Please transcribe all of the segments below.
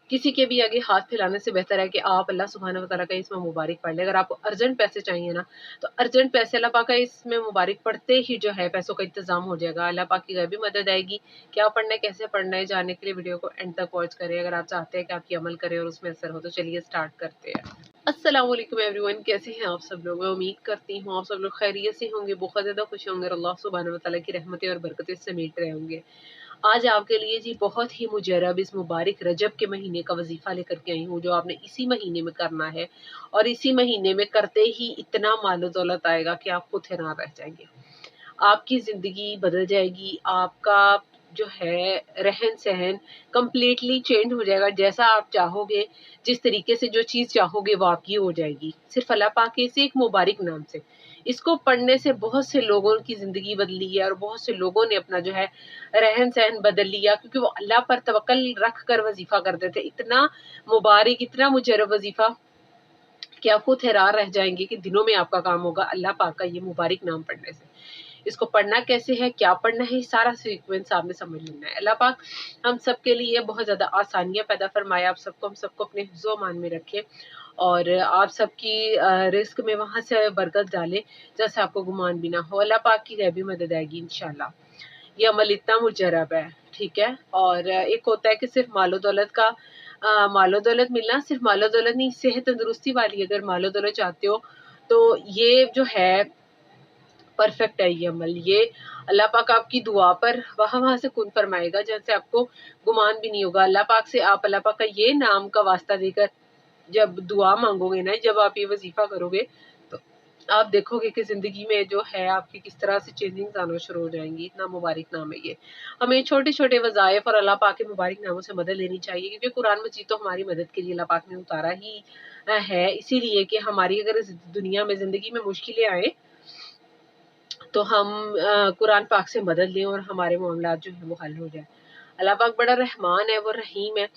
किसी के भी आगे हाथ फैलाने से बेहतर है कि आप अल्लाह सुब्हानहू व तआला का इसमें मुबारक पढ़ लें। अगर आपको अर्जेंट पैसे चाहिए ना, तो अर्जेंट पैसे अल्लाह पाक का इसमें मुबारक पढ़ते ही जो है पैसों का इंतज़ाम हो जाएगा। अल्लाह पाक की गैबी मदद आएगी। क्या पढ़ना है, कैसे पढ़ना है, जानने के लिए वीडियो को एंड तक वॉच करें। अगर आप चाहते हैं कि आपकी अमल करें और उसमें असर हो, तो चलिए स्टार्ट करते हैं। अस्सलाम वालेकुम एवरीवन, कैसे हैं आप सब लोग? मैं उम्मीद करती हूँ आप सब लोग खैरियत से होंगे, बहुत ज़्यादा खुश होंगे और अल्लाह सुब्हानहू व तआला की रहमतें और बरकतें समेट रहे होंगे। आज आपके लिए जी बहुत ही मुजर्रब इस मुबारक रजब के महीने का वजीफ़ा लेकर के आई हूँ, जो आपने इसी महीने में करना है और इसी महीने में करते ही इतना मालो दौलत आएगा कि आप खुद हैरान रह जाएंगे। आपकी ज़िंदगी बदल जाएगी, आपका जो है रहन-सहन कंप्लीटली चेंज हो जाएगा। जैसा आप चाहोगे, जिस तरीके से जो चीज़ चाहोगे वो आपकी हो जाएगी, सिर्फ़ अल्लाह पाक के इस एक मुबारक नाम से। इसको पढ़ने से बहुत से लोगों की ज़िंदगी बदली है और बहुत से लोगों ने अपना जो है रहन-सहन बदल लिया, क्योंकि वो अल्लाह पर तवक्कल रख कर वज़ीफ़ा करते थे। इतना मुबारक, इतना मुजर्रब वज़ीफ़ा कि आप खुद हैरान रह जाएँगे कि दिनों में आपका काम होगा अल्लाह पाक का ये मुबारक नाम पढ़ने से। इसको पढ़ना कैसे है, क्या पढ़ना है, सारा सीक्वेंस आपने समझ लेना है। अल्लाह पाक हम सब के लिए बहुत ज़्यादा आसानियाँ पैदा फरमाए, आप सबको, हम सबको अपने हिफ्ज़ व अमान में रखे और आप सबकी रिज़्क़ में वहाँ से बरकत डाले, जैसे आपको गुमान भी ना हो। अल्लाह पाक की गैबी मदद आएगी इंशाअल्लाह। ये अमल इतना मुजर्रब है, ठीक है? और एक होता है कि सिर्फ़ मालो-दौलत का मालो-दौलत मिलना, सिर्फ़ मालो-दौलत नहीं, सेहत तंदुरुस्ती वाली अगर मालो-दौलत चाहते हो, तो ये जो है परफेक्ट है ये अमल। ये अल्लाह पाक आपकी दुआ पर वहाँ-वहाँ से कुन फरमाएगा, जैसे आपको गुमान भी नहीं होगा। अल्लाह पाक से आप अल्लाह पाक का ये नाम का वास्ता देकर जब दुआ माँगोगे ना, जब आप ये वज़ीफ़ा करोगे, तो आप देखोगे कि ज़िंदगी में जो है आपकी किस तरह से चेंजिंग्स आना शुरू हो जाएँगी। इतना मुबारक नाम है ये। हमें छोटे-छोटे वज़ाइफ़ और अल्लाह पाक के मुबारक नामों से मदद लेनी चाहिए, क्योंकि कुरान मजीद तो हमारी मदद के लिए अल्लाह पाक ने उतारा ही है, इसीलिए कि हमारी अगर इस दुनिया में ज़िंदगी में मुश्किलें आएँ, तो हम कुरान पाक से मदद लें और हमारे मामलात जो हैं वो हल हो जाए। अल्लाह पाक बड़ा रहमान है, वो रहीम है,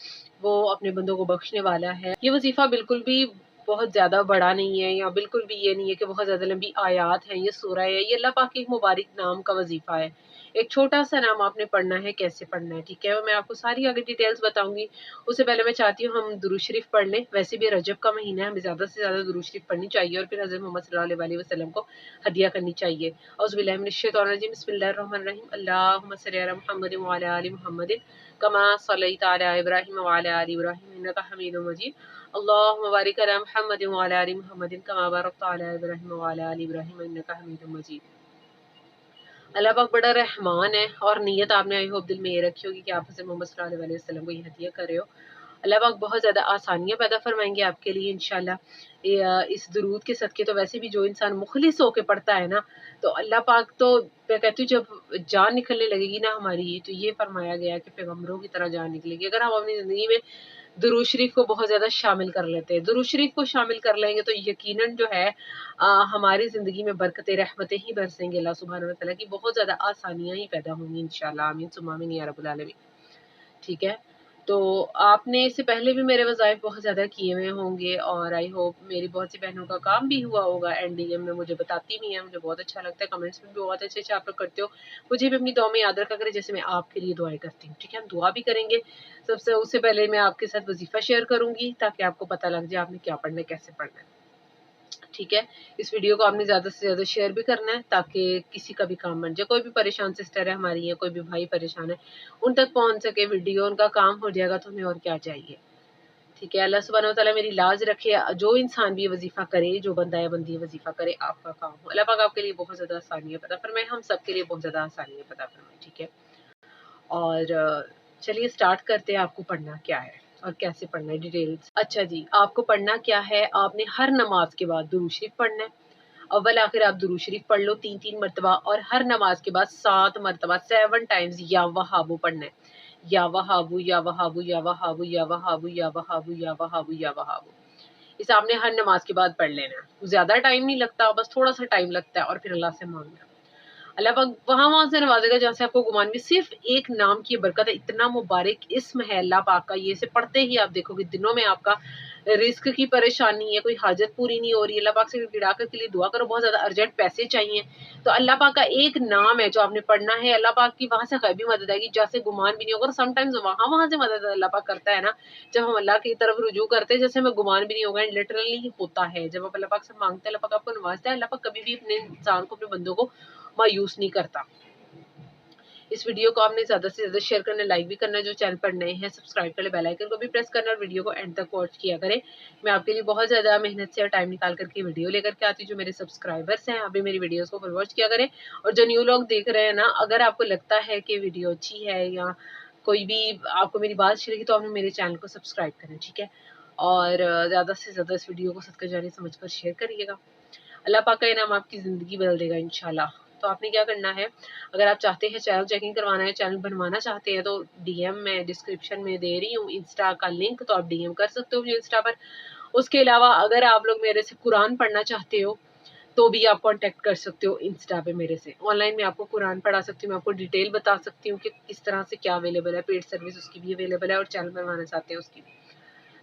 वो अपने बंदों को बख्शने वाला है। ये वज़ीफ़ा बिल्कुल भी बहुत ज़्यादा बड़ा नहीं है, या बिल्कुल भी ये नहीं है कि बहुत ज़्यादा लंबी आयात हैं, ये सूरा है। ये अल्लाह पाक के एक मुबारक नाम का वज़ीफ़ा है। एक छोटा-सा नाम आपने पढ़ना है, कैसे पढ़ना है, ठीक है? मैं आपको सारी आगे डिटेल्स बताऊँगी। उससे पहले मैं चाहती हूँ हम दुरूद शरीफ पढ़ लें। वैसे भी रजब का महीना है, हमें ज़्यादा से ज़्यादा दुरूद शरीफ पढ़नी चाहिए और फिर हज़रत मोहम्मद सल्लल्लाहु अलैहि वसल्लम को हदिया करनी चाहिए। औज़ुबिल्लाहि मिनश्शैतानिर्रजीम, बिस्मिल्लाहिर्रहमानिर्रहीम। अल्लाहुम्मा सल्लि अला मुहम्मदिन व अला आलि मुहम्मदिन कमा सल्लैता अला इब्राहीम व अला आलि इब्राहीम इन्नका हमीदुम मजीद। अल्लाहुम्मा बारिक अला मुहम्मदिन व अला आलि मुहम्मदिन कमा बारकता अला इब्राहीम व अला आलि इब्राहीम इन्नका हमीदुम मजीद। अल्लाह पाक बड़ा रहमान है और नीयत आपने आई होप दिल में ये रखी होगी कि आप हज़रत मोहम्मद सल्लल्लाहु अलैहि वसल्लम को ये हदिया कर रहे हो। अल्लाह पाक बहुत ज़्यादा आसानियाँ पैदा फरमाएँगे आपके लिए इंशाअल्लाह। इस दुरूद के सदके तो वैसे भी जो इंसान मुखलिस होके पढ़ता है ना, तो अल्लाह पाक तो, मैं कहती हूँ, जब जान निकलने लगेगी ना हमारी, तो ये फरमाया गया है कि पैगम्बरों की तरह जान निकलेगी। अगर हम अपनी ज़िंदगी में दुरूद शरीफ को बहुत ज़्यादा शामिल कर लेते हैं, दुरूद शरीफ को शामिल कर लेंगे, तो यकीनन जो है हमारी ज़िंदगी में बरकतें, रहमतें ही बरसेंगी। अल्लाह सुब्हानहू व तआला की बहुत ज़्यादा आसानियाँ ही पैदा होंगी इंशाअल्लाह। आमीन सुम्मा आमीन या रब्बुल आलमीन। ठीक है? तो आपने इससे पहले भी मेरे वज़ाइफ़ बहुत ज़्यादा किए हुए होंगे और आई होप मेरी बहुत सी बहनों का काम भी हुआ होगा। एंड डीएम में मुझे बताती भी हैं, मुझे बहुत अच्छा लगता है, कमेंट्स में भी बहुत अच्छे-अच्छे आप लोग करते हो। मुझे भी अपनी दुआ में याद रखा करें, जैसे मैं आपके लिए दुआएँ करती हूँ, ठीक है? हम दुआ भी करेंगे। सबसे उससे पहले मैं आपके साथ वज़ीफ़ा शेयर करूँगी, ताकि आपको पता लग जाए आपने क्या पढ़ना है, कैसे पढ़ना है। ठीक है? इस वीडियो को आपने ज़्यादा से ज़्यादा शेयर भी करना है, ताकि किसी का भी काम बन जाए। कोई भी परेशान सिस्टर है हमारी, या कोई भी भाई परेशान है, उन तक पहुँच सके वीडियो, उनका काम हो जाएगा, तो हमें और क्या चाहिए। ठीक है? अल्लाह सुब्हानहू व तआला मेरी लाज रखे, जो इंसान भी ये वज़ीफ़ा करे, जो बंदा या बंदी वज़ीफ़ा करे, आपका काम हो। अल्लाह पाक आपके लिए बहुत ज़्यादा आसानियाँ पैदा फरमाए, हम सब के लिए बहुत ज़्यादा आसानियाँ पैदा फरमाए, ठीक है? और चलिए स्टार्ट करते हैं। आपको पढ़ना क्या है और कैसे पढ़ना है, डिटेल्स। अच्छा जी, आपको पढ़ना क्या है, आपने हर नमाज के बाद दुरूद शरीफ पढ़ना है। अव्वल आखिर आप दुरूद शरीफ पढ़ लो 3-3 मरतबा, और हर नमाज के बाद 7 मरतबा 7 टाइम्स या वहाबू पढ़ना है। या वहाबू, या वहाबू, या वहाबू, या वहाबू, या वहाबू, या वहाबू, या वहाबू। इसे आपने हर नमाज के बाद पढ़ लेना है। ज़्यादा टाइम नहीं लगता, बस थोड़ा सा टाइम लगता है, और फिर अल्लाह से मांगना है। अल्लाह पाक वहाँ से नवाजेगा जहाँ से आपको गुमान भी। सिर्फ एक नाम की बरकत है, इतना मुबारक इस्म है अल्लाह पाक का, ये से पढ़ते ही आप देखोगे दिनों में आपका रिस्क की परेशानी है, कोई हाजत पूरी नहीं हो रही, अल्लाह पाक से गिड़ा कर के लिए दुआ करो, बहुत ज़्यादा अर्जेंट पैसे चाहिए, तो अल्लाह पाक का एक नाम है जो आपने पढ़ना है, अल्लाह पाक की वहाँ से गैबी मदद आएगी, जैसे गुमान भी नहीं होगा। समटाइम्स वहाँ से मदद अल्लाह पाक करता है ना, जब हम अल्लाह की तरफ रुजू करते हैं, जैसे हमें गुमान भी नहीं होगा, लिटरली होता है। जब आप अल्लाह पाक से मांगते हैं, अल्लाह पाक आपको नवाजता है। अल्लाह पाक कभी भी अपने इंसान को, अपने बंदों को मायूस नहीं करता। इस वीडियो को आपने ज़्यादा से ज़्यादा शेयर करना, लाइक भी करना, जो चैनल पर नए हैं सब्सक्राइब कर ले, बेल आइकन को भी प्रेस करना और वीडियो को एंड तक वॉच किया करें। मैं आपके लिए बहुत ज़्यादा मेहनत से और टाइम निकाल करके वीडियो लेकर के आती हूँ। जो मेरे सब्सक्राइबर्स हैं अभी मेरी वीडियोज़ को फुल वॉच किया करें, और जो न्यू लोग देख रहे हैं ना, अगर आपको लगता है कि वीडियो अच्छी है या कोई भी आपको मेरी बात अच्छी लगी, तो आपने मेरे चैनल को सब्सक्राइब करें, ठीक है। और ज़्यादा से ज़्यादा इस वीडियो को सदका जारी समझ कर शेयर करिएगा। अल्लाह पाक का इनाम आपकी ज़िंदगी बदल देगा इंशाल्लाह। तो आपने क्या करना है, अगर आप चाहते हैं चैनल चेकिंग करवाना है, चैनल बनवाना चाहते हैं, तो डीएम में डिस्क्रिप्शन में दे रही हूँ इंस्टा का लिंक, तो आप डीएम कर सकते हो मुझे इंस्टा पर। उसके अलावा अगर आप लोग मेरे से कुरान पढ़ना चाहते हो, तो भी आप कांटेक्ट कर सकते हो इंस्टा पे मेरे से। ऑनलाइन में आपको कुरान पढ़ा सकती हूँ, मैं आपको डिटेल बता सकती हूँ कि किस तरह से क्या अवेलेबल है, पेड सर्विस उसकी भी अवेलेबल है, और चैनल बनवाना चाहते हैं उसकी भी,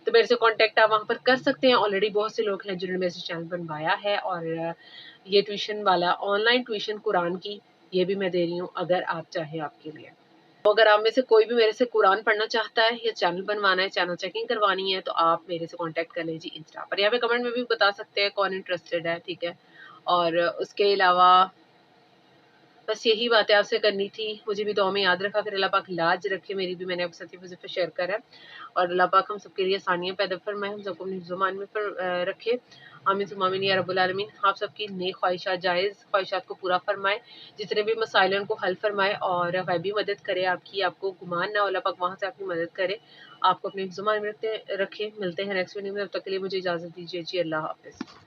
तो मेरे से कांटेक्ट आप वहाँ पर कर सकते हैं। ऑलरेडी बहुत से लोग हैं जिन्होंने मेरे से चैनल बनवाया है, और ये ट्यूशन वाला ऑनलाइन ट्यूशन कुरान की, ये भी मैं दे रही हूँ अगर आप चाहें आपके लिए। तो अगर आप में से कोई भी मेरे से कुरान पढ़ना चाहता है या चैनल बनवाना है, चैनल चेकिंग करवानी है, तो आप मेरे से कांटेक्ट कर लीजिए इंस्टा पर, या फिर कमेंट में भी बता सकते हैं कौन इंटरेस्टेड है, ठीक है। और उसके अलावा बस यही बातें आपसे करनी थी। मुझे भी दुआ में याद रखा, फिर अल्लाह पाक लाज रखे मेरी भी, मैंने आपके साथ ये वज़ीफ़ा शेयर करा है। और अल्लाह पाक हम सबके लिए आसानियाँ पैदा फरमाए, हम सबको अपने हिफ्ज़-ओ-मान में रखे। आमीन सुम्मा आमीन या रब्बुल आलमीन। आप सबकी नेक ख्वाहिशात, जायज़ ख्वाहिशात को पूरा फरमाए, जितने भी मसाइल हैं उनको हल फरमाए, और गैबी मदद करे आपकी, आपको गुमान ना हो, अल्लाह पाक वहाँ से आपकी मदद करे, आपको अपने हिफ्ज़-ओ-मान में रखे। मिलते हैं नेक्स्ट वीडियो में, तब तक के लिए मुझे इजाज़त दीजिए जी, अल्लाह हाफ़िज़।